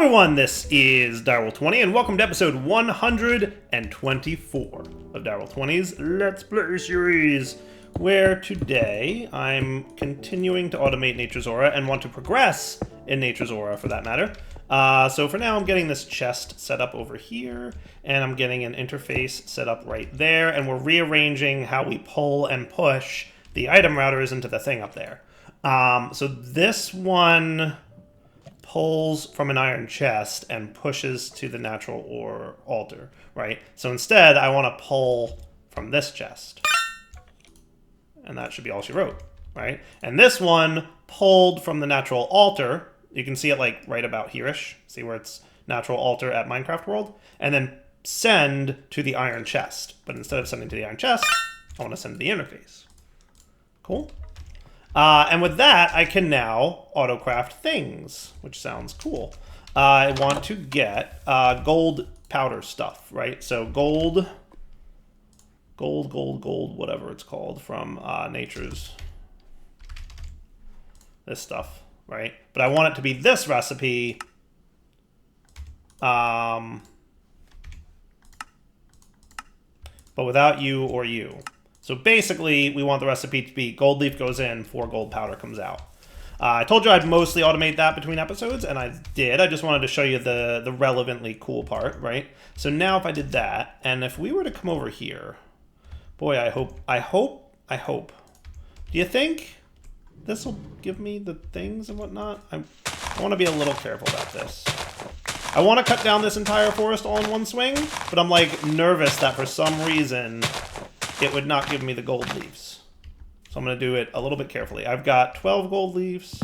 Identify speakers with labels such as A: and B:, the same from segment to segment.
A: everyone, this is Direwolf20 and welcome to episode 124 of Direwolf20's Let's Play series, where today I'm continuing to automate Nature's Aura and want to progress in Nature's Aura for that matter. So for now I'm getting this chest set up over here, and I'm getting an interface set up right there, and we're rearranging how we pull and push the item routers into the thing up there. So this one pulls from an iron chest and pushes to the natural ore altar, right? So instead, I want to pull from this chest. And that should be all she wrote, right? And this one pulled from the natural altar. You can see it like right about here-ish. See where it's natural altar at Minecraft World? And then send to the iron chest. But instead of sending to the iron chest, I want to send to the interface. Cool. And with that, I can now auto-craft things, which sounds cool. I want to get gold powder stuff, right? So gold, whatever it's called from Nature's, this stuff, right? But I want it to be this recipe, but without you or you. So basically, we want the recipe to be gold leaf goes in, 4 gold powder comes out. I told you I'd mostly automate that between episodes, and I did. I just wanted to show you the relevantly cool part, right? So now if I did that, and if we were to come over here, boy, I hope. Do you think this will give me the things and whatnot? I want to be a little careful about this. I want to cut down this entire forest all in one swing, but I'm like nervous that for some reason it would not give me the gold leaves. So I'm going to do it a little bit carefully. I've got 12 gold leaves.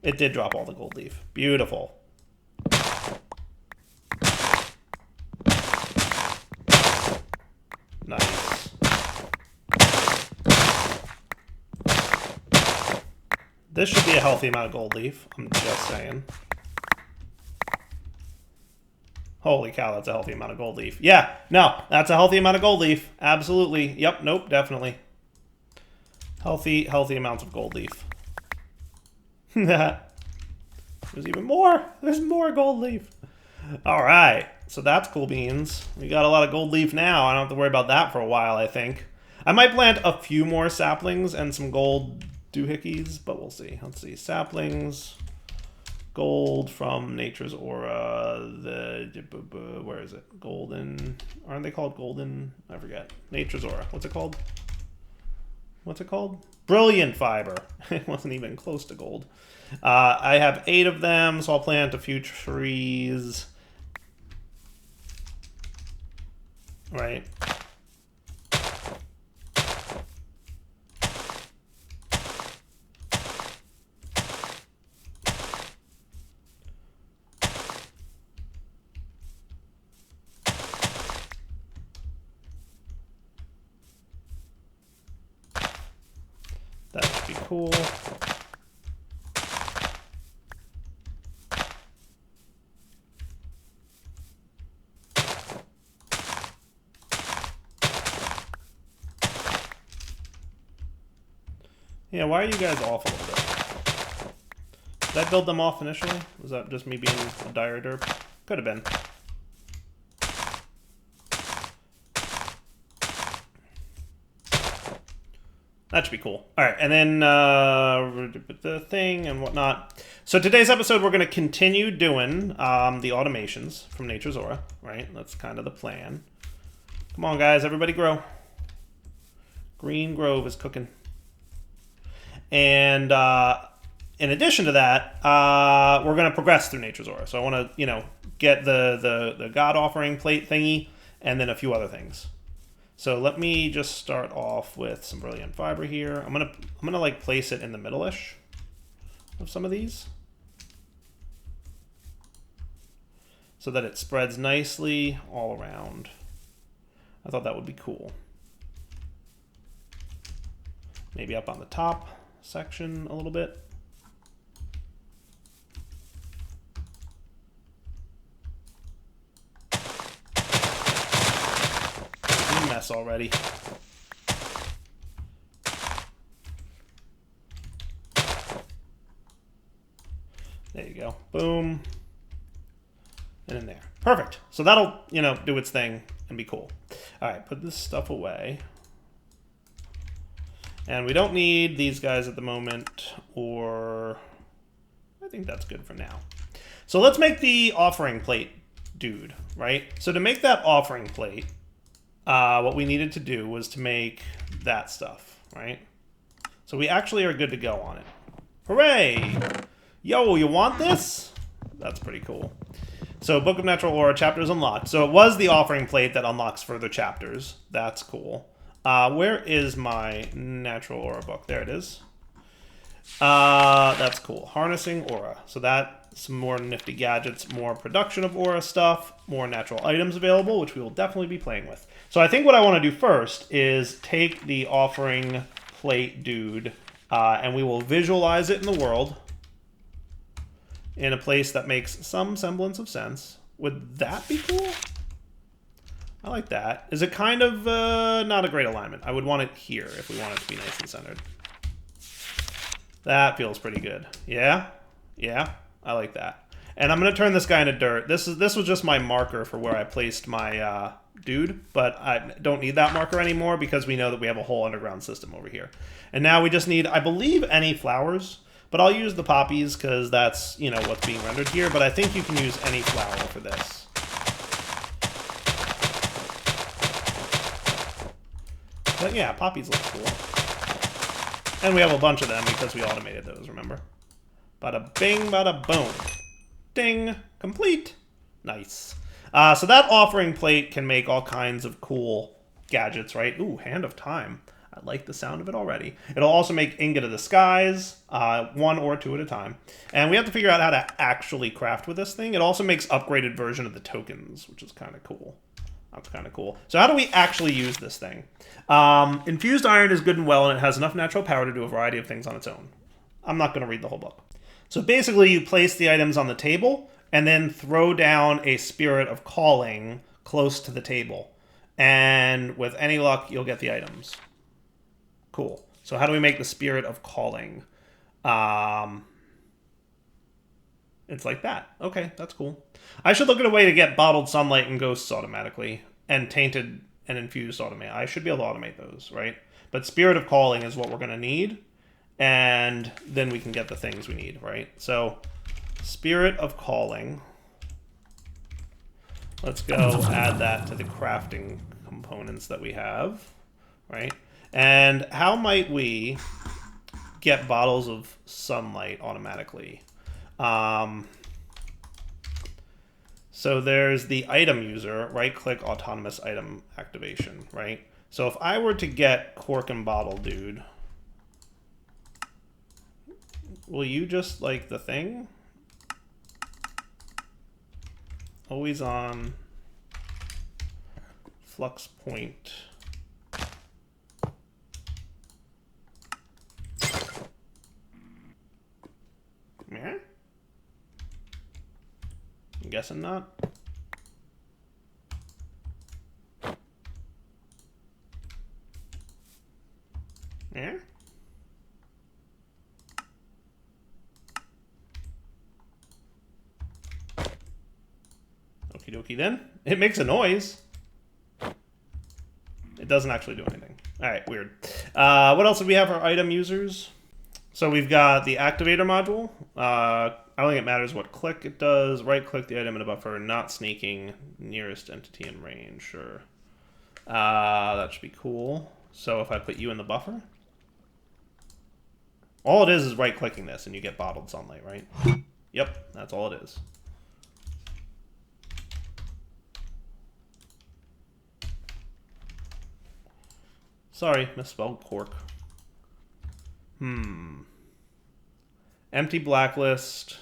A: It did drop all the gold leaf. Beautiful. Nice. This should be a healthy amount of gold leaf. I'm just saying. Holy cow, that's a healthy amount of gold leaf. Yeah, no, that's a healthy amount of gold leaf. Absolutely. Yep, nope, definitely. Healthy amounts of gold leaf. There's even more. There's more gold leaf. All right, so that's cool beans. We got a lot of gold leaf now. I don't have to worry about that for a while, I think. I might plant a few more saplings and some gold doohickeys, but we'll see. Let's see, saplings. Gold from Nature's Aura, where is it? Golden, aren't they called golden? I forget. Nature's Aura, what's it called? What's it called? Brilliant fiber. It wasn't even close to gold. I have 8 of them, so I'll plant a few trees. Right. That should be cool. Yeah, why are you guys off a little bit? Did I build them off initially? Was that just me being a dire derp? Could have been. That should be cool. All right, and then the thing and whatnot. So today's episode, we're going to continue doing the automations from Nature's Aura, right? That's kind of the plan. Come on, guys. Everybody grow. Green Grove is cooking. And in addition to that, we're going to progress through Nature's Aura. So I want to, get the God Offering plate thingy and then a few other things. So let me just start off with some brilliant fiber here. I'm gonna like place it in the middle-ish of some of these, so that it spreads nicely all around. I thought that would be cool. Maybe up on the top section a little bit. Mess already. There you go. Boom. and in there. Perfect. So that'll, you know, do its thing and be cool. All right, put this stuff away. And we don't need these guys at the moment, or I think that's good for now. So let's make the offering plate dude, right? So to make that offering plate, what we needed to do was to make that stuff, right? So we actually are good to go on it. Hooray! Yo, you want this? That's pretty cool. So Book of Natural Aura chapters unlocked. So it was the offering plate that unlocks further chapters. That's cool. Where is my Natural Aura book? There it is. That's cool. Harnessing Aura. So that's some more nifty gadgets, more production of Aura stuff, more natural items available, which we will definitely be playing with. So I think what I want to do first is take the offering plate dude, and we will visualize it in the world in a place that makes some semblance of sense. Would that be cool? I like that. Is it kind of not a great alignment? I would want it here if we want it to be nice and centered. That feels pretty good. Yeah? Yeah? I like that. And I'm going to turn this guy into dirt. This was just my marker for where I placed my dude, but I don't need that marker anymore because we know that we have a whole underground system over here. And now we just need, I believe, any flowers, but I'll use the poppies because that's, you know, what's being rendered here, but I think you can use any flower for this. But yeah, poppies look cool. And we have a bunch of them because we automated those, remember? Bada bing, bada boom. Ding. Complete. Nice. So that offering plate can make all kinds of cool gadgets, right? Ooh, Hand of Time. I like the sound of it already. It'll also make Ingot of the Skies, 1 or 2 at a time. And we have to figure out how to actually craft with this thing. It also makes upgraded version of the tokens, which is kind of cool. That's kind of cool. So how do we actually use this thing? Infused iron is good and well, and it has enough natural power to do a variety of things on its own. I'm not going to read the whole book. So basically, you place the items on the table, and then throw down a Spirit of Calling close to the table. And with any luck, you'll get the items. Cool. So how do we make the Spirit of Calling? It's like that. Okay, that's cool. I should look at a way to get Bottled Sunlight and Ghosts automatically, and Tainted and Infused automate. I should be able to automate those, right? But Spirit of Calling is what we're going to need, and then we can get the things we need, right? So, Spirit of Calling. Let's go add that to the crafting components that we have, right? And how might we get Bottles of Sunlight automatically? So there's the item user, right-click autonomous item activation, right? So if I were to get Cork and Bottle Dude, will you just like the thing? Always on flux point. Yeah? I'm guessing not. Yeah? Okie dokie then. It makes a noise. It doesn't actually do anything. Alright, weird. What else do we have for item users? So we've got the activator module. I don't think it matters what click it does. Right-click the item in a buffer, not sneaking, nearest entity in range, sure. That should be cool. So if I put you in the buffer, all it is right-clicking this and you get Bottled Sunlight, right? Yep, that's all it is. Sorry, misspelled cork. Empty blacklist.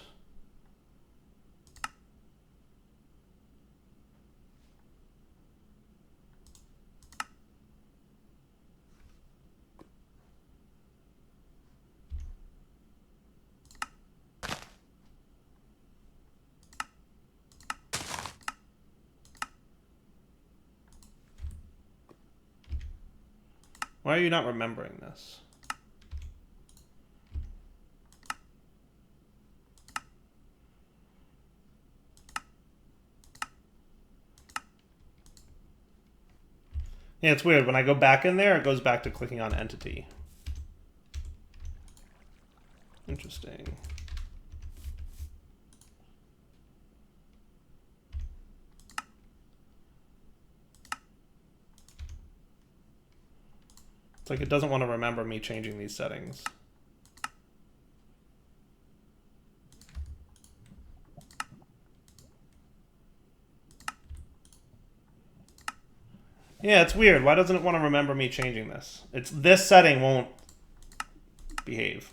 A: Why are you not remembering this? Yeah, it's weird. When I go back in there, it goes back to clicking on entity. Interesting. It's like it doesn't want to remember me changing these settings. Yeah, it's weird. Why doesn't it want to remember me changing this? It's this setting won't behave.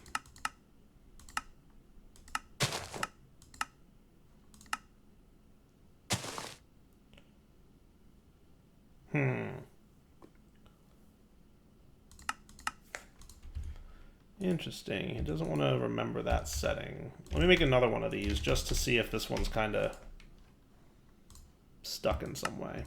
A: Interesting. It doesn't want to remember that setting. Let me make another one of these just to see if this one's kind of stuck in some way.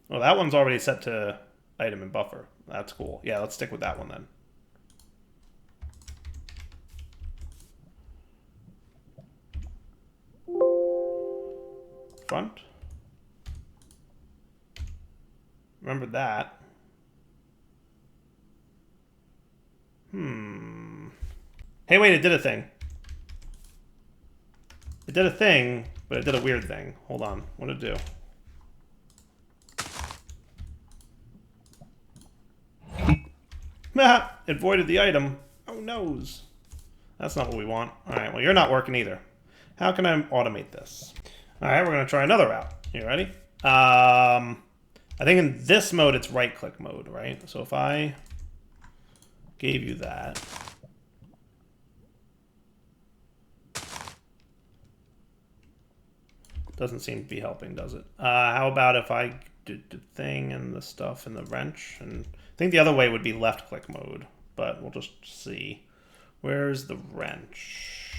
A: Well, that one's already set to item and buffer. That's cool. Yeah, let's stick with that one then. Front. Remember that. Hey, wait, it did a thing. It did a thing, but it did a weird thing. Hold on. What did it do? It voided the item. Oh, noes. That's not what we want. All right, well, you're not working either. How can I automate this? All right, we're going to try another route. You ready? I think in this mode, it's right-click mode, right? So if I gave you that. Doesn't seem to be helping, does it? How about if I did the thing and the stuff and the wrench? And I think the other way would be left-click mode, but we'll just see. Where's the wrench?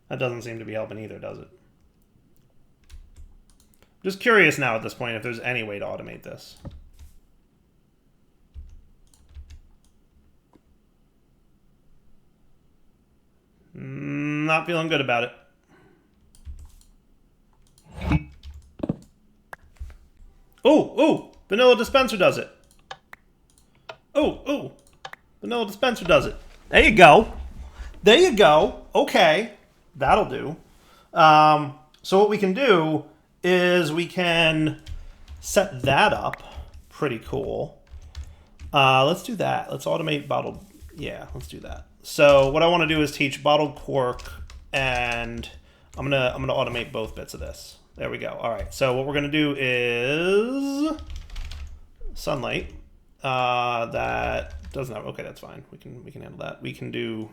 A: That doesn't seem to be helping either, does it? Just curious now at this point if there's any way to automate this. Not feeling good about it. Oh, vanilla dispenser does it. Oh, vanilla dispenser does it. There you go. There you go. Okay, that'll do. So what we can do is we can set that up. Pretty cool. Let's do that. Let's automate bottled. Yeah, let's do that. So what I want to do is teach bottled cork, and I'm gonna automate both bits of this. There we go. All right. So what we're gonna do is sunlight. That doesn't have. Okay, that's fine. We can handle that. We can do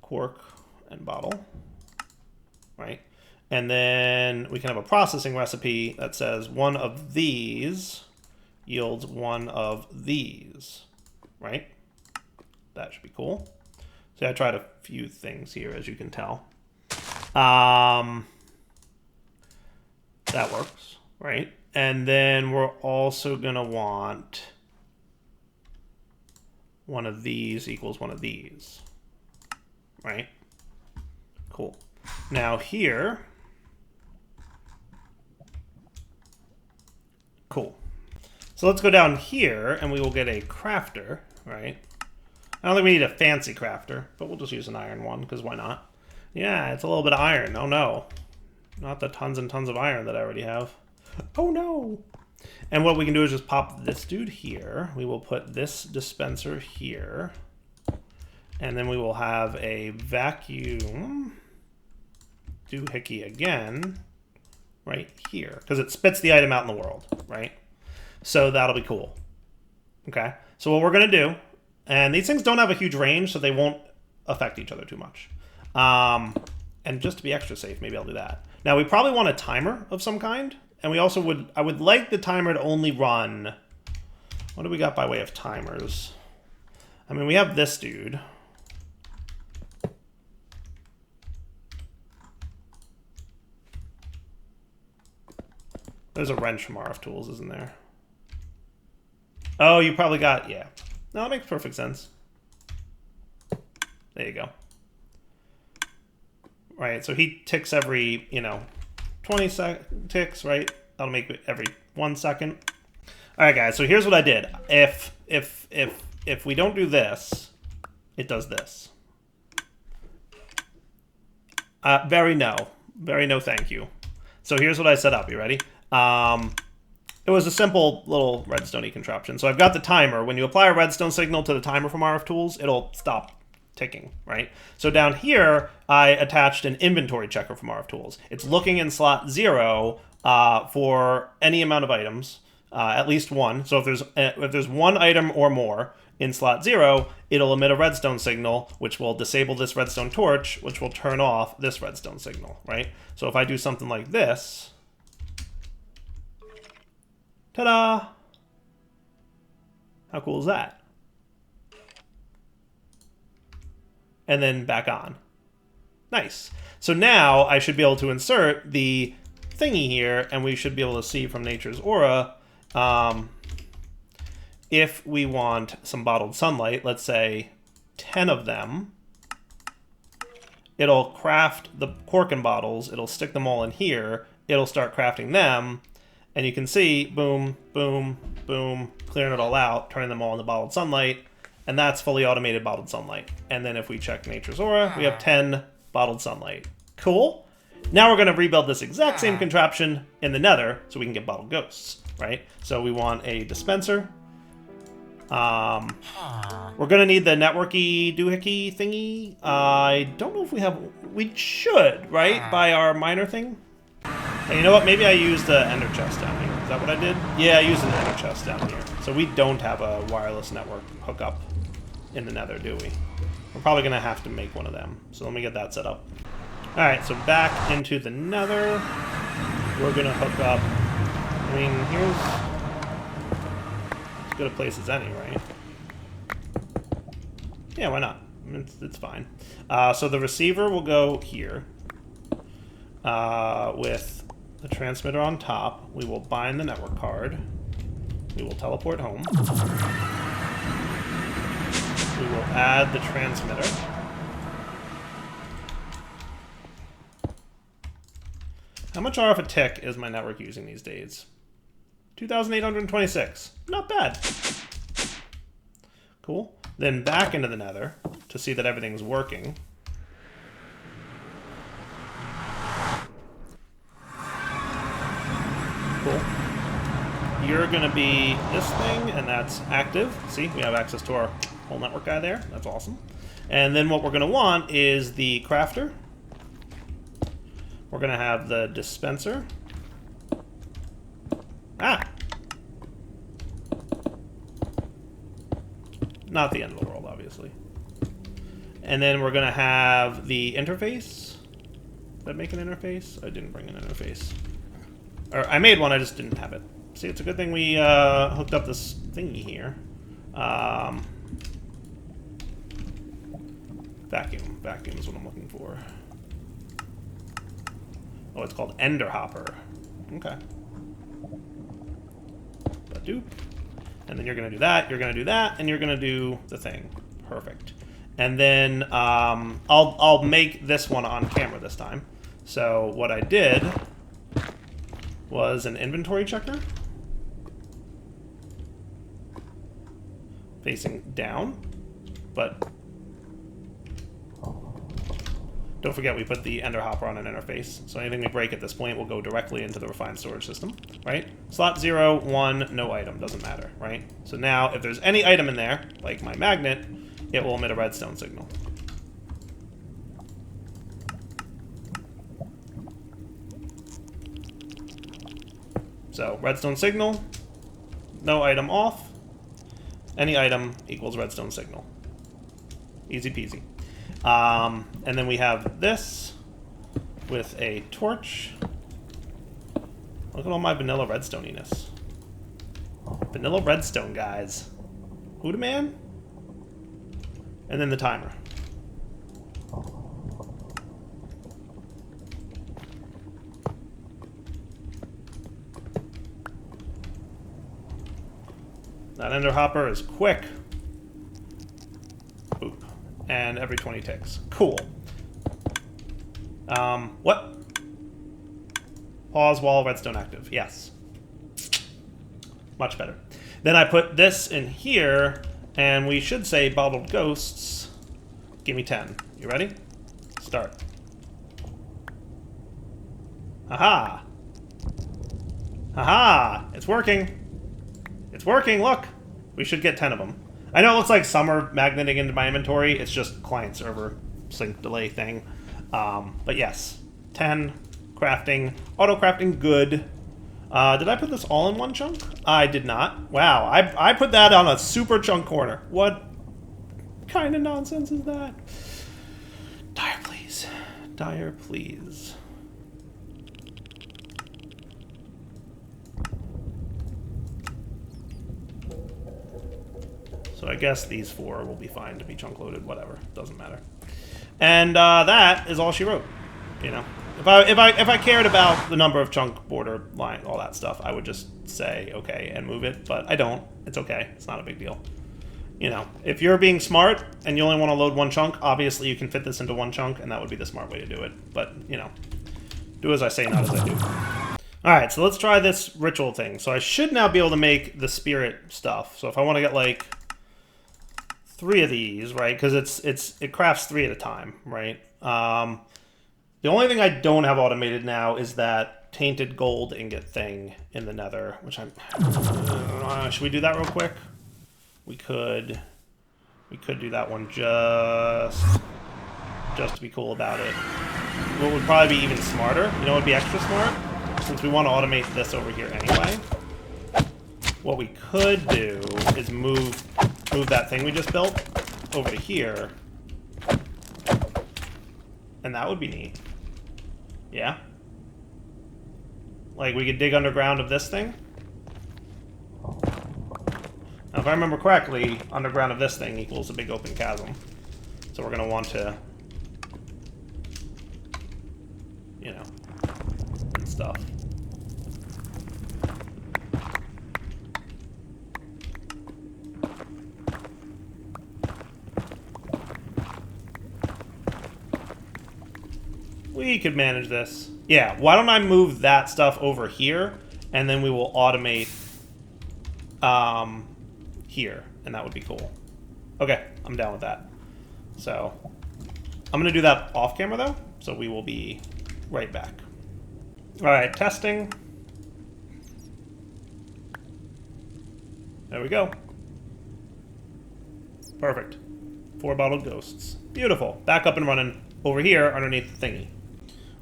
A: cork and bottle, right? And then we can have a processing recipe that says one of these yields one of these, right? That should be cool. So I tried a few things here, as you can tell. That works, right? And then we're also gonna want one of these equals one of these, right? Cool. Now here, cool. So let's go down here and we will get a crafter, right? I don't think we need a fancy crafter, but we'll just use an iron one, because why not? Yeah, it's a little bit of iron. Oh no. Not the tons and tons of iron that I already have. Oh no. And what we can do is just pop this dude here. We will put this dispenser here. And then we will have a vacuum doohickey again right here, because it spits the item out in the world, right? So that'll be cool. Okay, so what we're going to do, and these things don't have a huge range, so they won't affect each other too much. And just to be extra safe, maybe I'll do that. Now, we probably want a timer of some kind, and we also I would like the timer to only run... What do we got by way of timers? I mean, we have this dude. There's a wrench from RF Tools, isn't there? Oh, you probably got... Yeah. No, that makes perfect sense. There you go. Right, so he ticks every, 20 ticks, right? That'll make it every 1 second. All right, guys, so here's what I did. If we don't do this, it does this. Very no, thank you. So here's what I set up. You ready? It was a simple little redstone-y contraption. So I've got the timer. When you apply a redstone signal to the timer from RF Tools, it'll stop ticking, right? So down here, I attached an inventory checker from RF Tools. It's looking in slot 0 for any amount of items, at least one. So if there's one item or more in slot 0, it'll emit a redstone signal, which will disable this redstone torch, which will turn off this redstone signal, right? So if I do something like this, ta-da! How cool is that? And then back on. Nice. So now I should be able to insert the thingy here, and we should be able to see from Nature's Aura if we want some bottled sunlight, let's say 10 of them, it'll craft the Corkin bottles, it'll stick them all in here, it'll start crafting them, and you can see, boom, boom, boom, clearing it all out, turning them all into bottled sunlight, and that's fully automated bottled sunlight. And then if we check Nature's Aura, we have 10 bottled sunlight. Cool. Now we're going to rebuild this exact same contraption in the Nether so we can get bottled ghosts, right? So we want a dispenser. We're going to need the networky doohickey thingy. I don't know if we have... We should, right? By our miner thing. And you know what? Maybe I used the ender chest down here. Is that what I did? Yeah, I used an ender chest down here. So we don't have a wireless network hookup in the Nether, do we? We're probably going to have to make one of them. So let me get that set up. Alright, so back into the Nether. We're going to hook up... I mean, here's as good a place as any, right? Yeah, why not? It's fine. So the receiver will go here. With the transmitter on top, we will bind the network card. We will teleport home. We will add the transmitter. How much RF a tick is my network using these days? 2,826. Not bad. Cool. Then back into the Nether to see that everything's working. Cool. You're going to be this thing, and that's active. See, we have access to our whole network guy there. That's awesome. And then what we're going to want is the crafter. We're going to have the dispenser. Ah! Not the end of the world, obviously. And then we're going to have the interface. Did I make an interface? I didn't bring an interface. Or I made one, I just didn't have it. See, it's a good thing we hooked up this thingy here. Vacuum. Vacuum is what I'm looking for. Oh, it's called Ender Hopper. Okay. Ba-doop. And then you're going to do that, you're going to do that, and you're going to do the thing. Perfect. And then I'll make this one on camera this time. So what I did was an inventory checker. Facing down. But don't forget we put the Ender Hopper on an interface. So anything we break at this point will go directly into the refined storage system, right? Slot 0, 1, no item, doesn't matter, right? So now if there's any item in there, like my magnet, it will emit a redstone signal. So redstone signal, no item off, any item equals redstone signal. Easy peasy. And then we have this with a torch. Look at all my vanilla redstoniness. Vanilla redstone, guys. Huda man? And then the timer. That Ender Hopper is quick. And every 20 ticks. Cool. What? Pause while redstone active. Yes. Much better. Then I put this in here, and we should say bottled ghosts. Give me 10. You ready? Start. Aha! Haha! It's working. It's working, look! We should get 10 of them. I know it looks like some are magneting into my inventory. It's just client server sync delay thing. But yes. 10. Crafting. Auto crafting, good. Did I put this all in one chunk? I did not. Wow, I put that on a super chunk corner. What kind of nonsense is that? Dire, please. Dire, please. So I guess these 4 will be fine to be chunk loaded, whatever. Doesn't matter. And that is all she wrote. You know, if I cared about the number of chunk border line, all that stuff, I would just say okay and move it. But I don't. It's okay. It's not a big deal. You know, if you're being smart and you only want to load 1 chunk, obviously you can fit this into 1 chunk, and that would be the smart way to do it. But you know, do as I say, not as I do. All right, so let's try this ritual thing. So I should now be able to make the spirit stuff. So if I want to get like 3 of these, right? Because it crafts 3 at a time, right? The only thing I don't have automated now is that tainted gold ingot thing in the nether, which I'm... should we do that real quick? We could do that one just to be cool about it. What would probably be even smarter, you know what would be extra smart? Since we want to automate this over here anyway, what we could do is move that thing we just built over to here. And that would be neat. Yeah? Like, we could dig underground of this thing. Now, if I remember correctly, underground of this thing equals a big open chasm. So we're going to want to, you know, and stuff. We could manage this. Yeah, why don't I move that stuff over here, and then we will automate here, and that would be cool. Okay, I'm down with that. So, I'm going to do that off camera, though, so we will be right back. All right, testing. There we go. Perfect. 4 bottled ghosts. Beautiful. Back up and running over here underneath the thingy.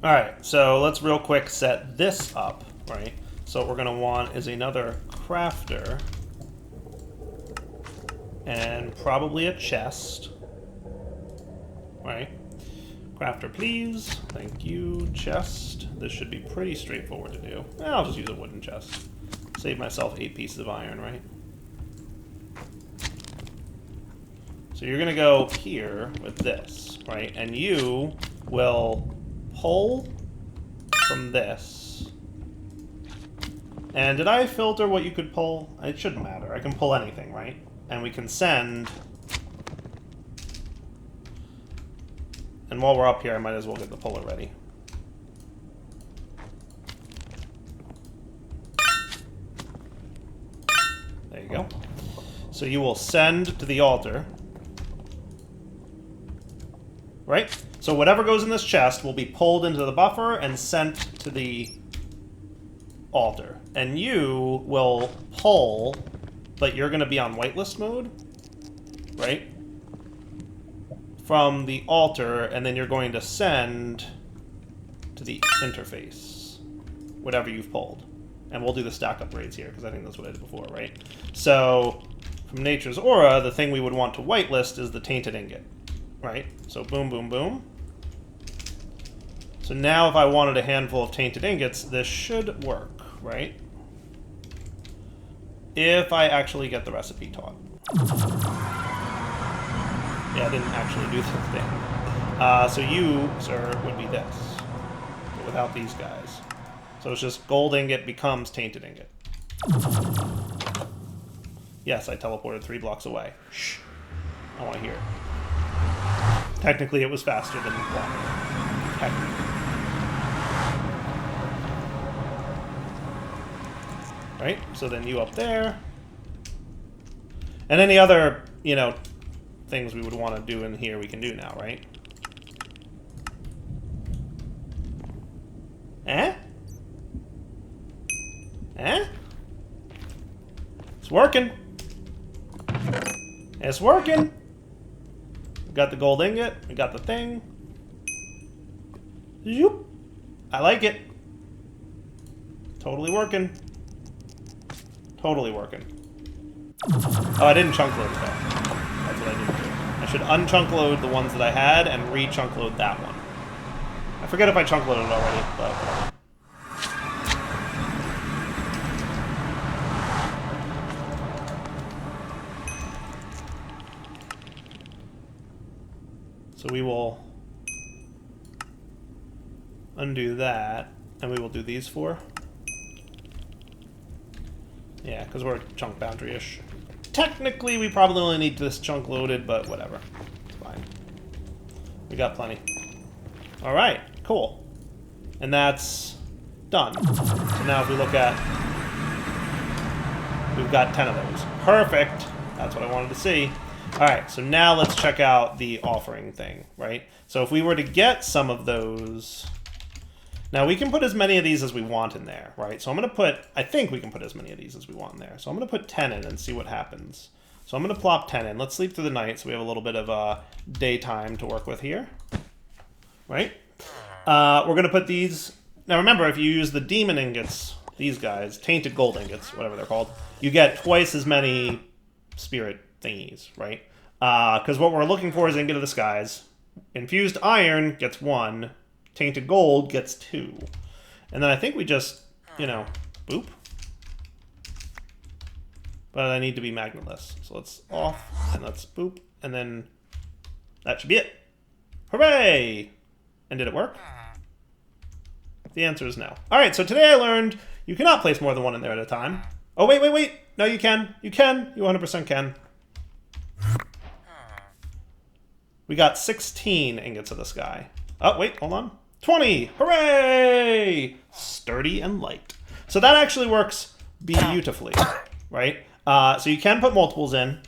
A: Alright, so let's real quick set this up, right? So what we're going to want is another crafter. And probably a chest. Right? Crafter, please. Thank you. Chest. This should be pretty straightforward to do. I'll just use a wooden chest. Save myself 8 pieces of iron, right? So you're going to go here with this, right? And you will pull from this. And did I filter what you could pull? It shouldn't matter. I can pull anything, right? And we can send... And while we're up here, I might as well get the puller ready. There you go. So you will send to the altar. Right? So whatever goes in this chest will be pulled into the buffer and sent to the altar. And you will pull, but you're going to be on whitelist mode, right? From the altar, and then you're going to send to the interface, whatever you've pulled. And we'll do the stack upgrades here, because I think that's what I did before, right? So, from Nature's Aura, the thing we would want to whitelist is the tainted ingot, right? So boom, boom, boom. So now if I wanted a handful of tainted ingots, this should work, right? If I actually get the recipe taught. Yeah, I didn't actually do the thing. So you, sir, would be this. But without these guys. So it's just gold ingot becomes tainted ingot. Yes, I teleported 3 blocks away. Shh. I want to hear it. Technically, it was faster than walking. Technically. Right? So then you up there. And any other, you know, things we would want to do in here we can do now, right? Eh? Eh? It's working. It's working. We got the gold ingot. We got the thing. Zoop. I like it. Totally working. Totally working. Oh, I didn't chunk load it though. That's what I didn't do. I should unchunk load the ones that I had and re-chunk load that one. I forget if I chunk loaded already, but whatever. So we will undo that, and we will do these four. Yeah, because we're chunk boundary-ish. Technically, we probably only need this chunk loaded, but whatever. It's fine. We got plenty. All right, cool. And that's done. So now if we look at... We've got 10 of those. Perfect. That's what I wanted to see. All right, so now let's check out the offering thing, right? So if we were to get some of those... Now, we can put as many of these as we want in there, right? So I'm going to put... I think we can put as many of these as we want in there. So I'm going to put 10 in and see what happens. So I'm going to plop 10 in. Let's sleep through the night so we have a little bit of daytime to work with here, right? We're going to put these... Now, remember, if you use the demon ingots, these guys, tainted gold ingots, whatever they're called, you get twice as many spirit thingies, right? Because what we're looking for is Ingot of the Skies. Infused Iron gets 1. Tainted Gold gets 2. And then I think we just, you know, boop. But I need to be magnetless. So let's off, and let's boop. And then that should be it. Hooray! And did it work? The answer is no. All right, so today I learned you cannot place more than one in there at a time. Oh, wait, wait, wait. No, you can. You can. You 100% can. We got 16 ingots of the sky. Oh, wait, hold on. 20! Hooray! Sturdy and light. So that actually works beautifully, right? So you can put multiples in.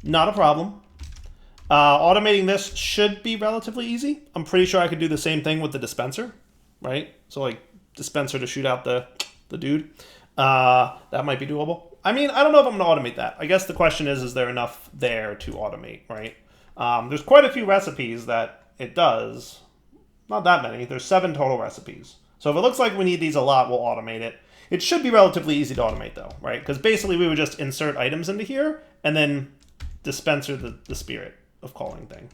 A: Not a problem. Automating this should be relatively easy. I'm pretty sure I could do the same thing with the dispenser, right? So like dispenser to shoot out the dude. That might be doable. I mean, I don't know if I'm going to automate that. I guess the question is there enough there to automate, right? There's quite a few recipes that it does. Not that many. There's 7 total recipes. So if it looks like we need these a lot, we'll automate it. It should be relatively easy to automate, though, right? Because basically we would just insert items into here and then dispenser the spirit of calling thing.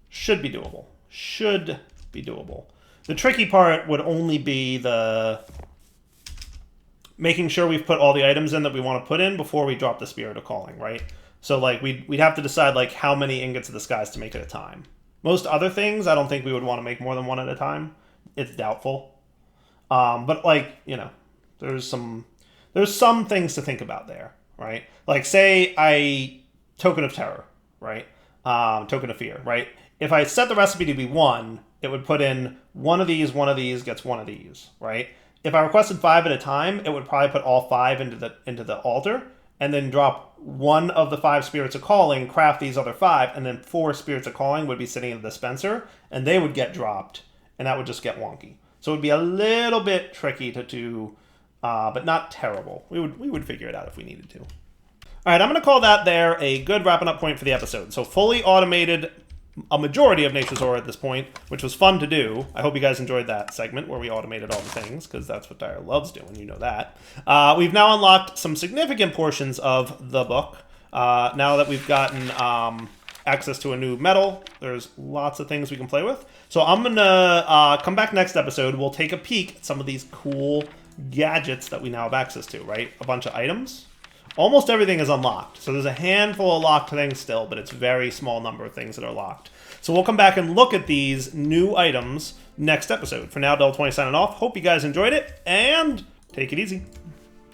A: Should be doable. Should be doable. The tricky part would only be the making sure we've put all the items in that we want to put in before we drop the spirit of calling, right? So like we'd have to decide like how many ingots of the skies to make at a time. Most other things, I don't think we would want to make more than one at a time. It's doubtful. But like, you know, there's some things to think about there, right? Like say I token of terror, right? Token of fear, right? If I set the recipe to be 1, it would put in one of these gets one of these, right? If I requested 5 at a time, it would probably put all 5 into the altar, and then drop 1 of the 5 spirits of calling, craft these other 5, and then 4 spirits of calling would be sitting in the dispenser, and they would get dropped, and that would just get wonky. So it would be a little bit tricky to do, but not terrible. We would figure it out if we needed to. All right, I'm going to call that there a good wrapping up point for the episode. So fully automated a majority of Nature's Aura at this point, which was fun to do. I hope you guys enjoyed that segment where we automated all the things, because that's what Dyer loves doing, you know that. We've now unlocked some significant portions of the book. Now that we've gotten access to a new metal, there's lots of things we can play with. So I'm going to come back next episode. We'll take a peek at some of these cool gadgets that we now have access to, right? A bunch of items. Almost everything is unlocked. So there's a handful of locked things still, but it's a very small number of things that are locked. So we'll come back and look at these new items next episode. For now, Del20 signing off. Hope you guys enjoyed it, and take it easy.